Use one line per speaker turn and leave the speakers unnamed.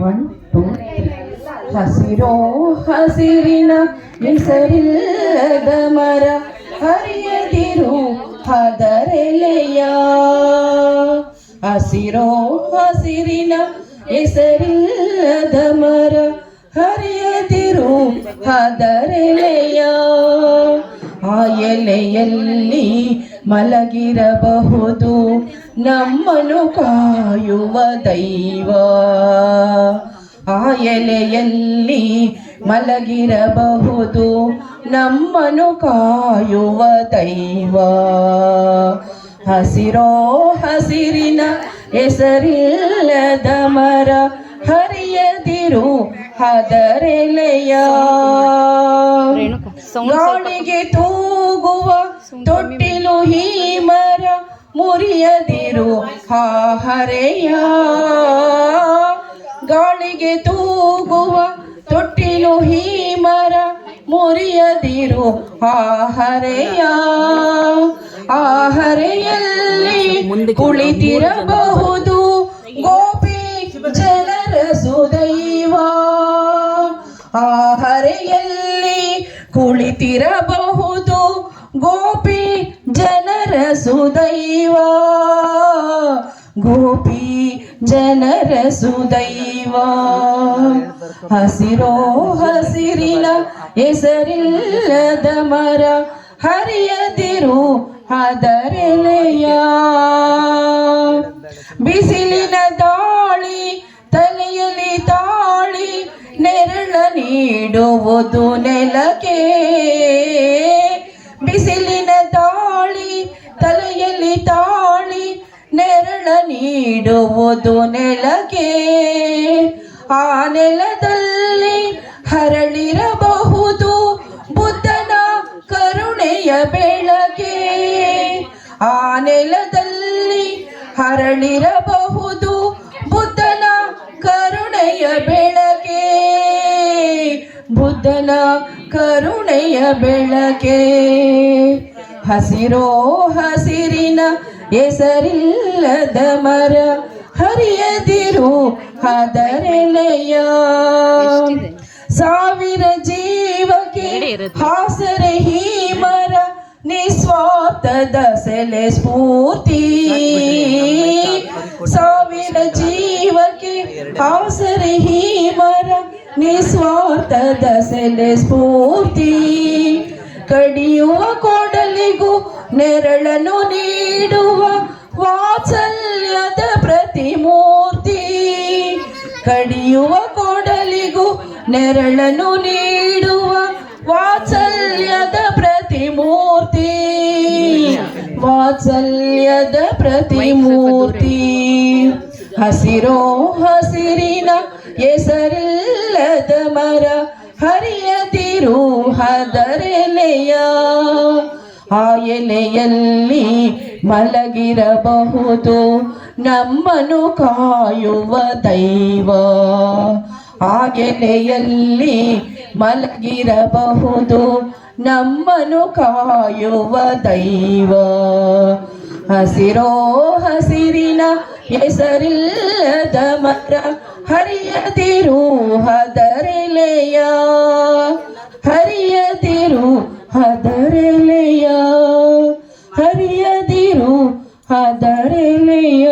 one two ಹಸಿರೋ ಹಸಿರಿನ ಹೆಸರಿಲ್ಲದ ಮರ ಹರಿಯದಿರು ಹದರೆಲೆಯ ಹಸಿರೋ ಹಸಿರಿನ ಹೆಸರಿಲ್ಲದ ಮರ ಹರಿಯದಿರು ಹದರೆಲೆಯ ಆ ಎಲೆಯಲ್ಲಿ ಮಲಗಿರಬಹುದು ನಮ್ಮನ್ನು ಕಾಯುವ ದೈವ ಆ ಎಲೆಯಲ್ಲಿ ಮಲಗಿರಬಹುದು ನಮ್ಮನ್ನು ಕಾಯುವ ದೈವ ಹಸಿರೋ ಹಸಿರಿನ ಹೆಸರಿಲ್ಲದ ಮರ ಹರಿಯದಿರು ಹದರೆಲೆಯ ಗಾಳಿಗೆ ತೂಗುವ ತೊಟ್ಟಿಲು ಈ ಮರ ಮುರಿಯದಿರು ಹರೆಯ ಗಾಳಿಗೆ ತೂಗುವ ತೊಟ್ಟಿಲು ಈ ಮರ ಮುರಿಯದಿರು ಹರೆಯ ಆ ಹರೆಯಲ್ಲಿ ಕುಳಿತಿರಬಹುದು ಗೋಪಿ ಜನರ ಸುದೈವ ಆ ಹರೆಯಲ್ಲಿ ಕುಳಿತಿರಬಹುದು ಗೋಪಿ ಜನರ ಸುದೈವ ಗೋಪಿ ಜನರ ಸುದೈವ ಹಸಿರೋ ಹಸಿರಿನ ಹೆಸರಿಲ್ಲದ ಮರ ಹರಿಯದಿರು ಹದರೆಲೆಯ ಬಿಸಿಲಿನ ದಾಳಿ ತಲೆಯಲ್ಲಿ ತಾಳಿ ನೆರಳ ನೀಡುವುದು ನೆಲಕ್ಕೆ ಬಿಸಿಲಿನ ದಾಳಿ ತಲೆಯಲ್ಲಿ ತಾಳಿ ನೆರಳ ನೀಡುವುದು ನೆಲಕ್ಕೆ ಆ ನೆಲದಲ್ಲಿ ಹರಳಿರಬಹುದು ಬುದ್ಧನ ಕರುಣೆಯ ಬೆಳಕೆ ಆ ನೆಲದಲ್ಲಿ ಹರಳಿರಬಹುದು ಬುದ್ಧನ ಕರುಣೆಯ ಬೆಳಕೆ ಬುದ್ಧನ ಕರುಣೆಯ ಬೆಳಕೆ ಹಸಿರೋ ಹಸಿರಿನ ಹೆಸರಿಲ್ಲದ ಮರ ಹರಿಯದಿರು ಹದರೆಲೆಯ ಸಾವಿರ ಜೀವಕ್ಕೆ ಹಾಸರೆ ಈ ಮರ ನಿಸ್ವಾರ್ಥದ ಸೆಲೆ ಸ್ಫೂರ್ತಿ ಸಾವಿರ ಜೀವಕ್ಕೆ ಹಾಸರೆ ಈ ಮರ ನಿಸ್ವಾರ್ಥದ ಸೆಲೆ ಸ್ಫೂರ್ತಿ ಕಡಿಯುವ ಕೊಡಲಿಗೂ ನೆರಳನ್ನು ನೀಡುವ ವಾತ್ಸಲ್ಯದ ಪ್ರತಿಮೂರ್ತಿ ಕಡಿಯುವ ಕೊಡಲಿಗೂ ನೆರಳನ್ನು ನೀಡುವ ವಾತ್ಸಲ್ಯದ ಪ್ರತಿಮೂರ್ತಿ ವಾತ್ಸಲ್ಯದ ಪ್ರತಿಮೂರ್ತಿ ಹಸಿರೋ ಹಸಿರಿನ ಹೆಸರಿಲ್ಲದ ಮರ ಹರಿಯದಿರು ಹದರೆಲೆಯ ಆ ಎಲೆಯಲ್ಲಿ ಮಲಗಿರಬಹುದು ನಮ್ಮನ್ನು ಕಾಯುವ ದೈವ ಆ ಎಲೆಯಲ್ಲಿ ಮಲಗಿರಬಹುದು ನಮ್ಮನ್ನು ಕಾಯುವ ದೈವ ಹಸಿರೋ ಹಸಿರಿನ ಹೆಸರಿಲ್ಲದ ಮರ ಹರಿಯದಿರು ಹದರೆಲೆಯ ಹರಿಯದಿರು ಹದರೆಲೆಯ ಹರಿಯದಿರು ಹದರೆಲೆಯ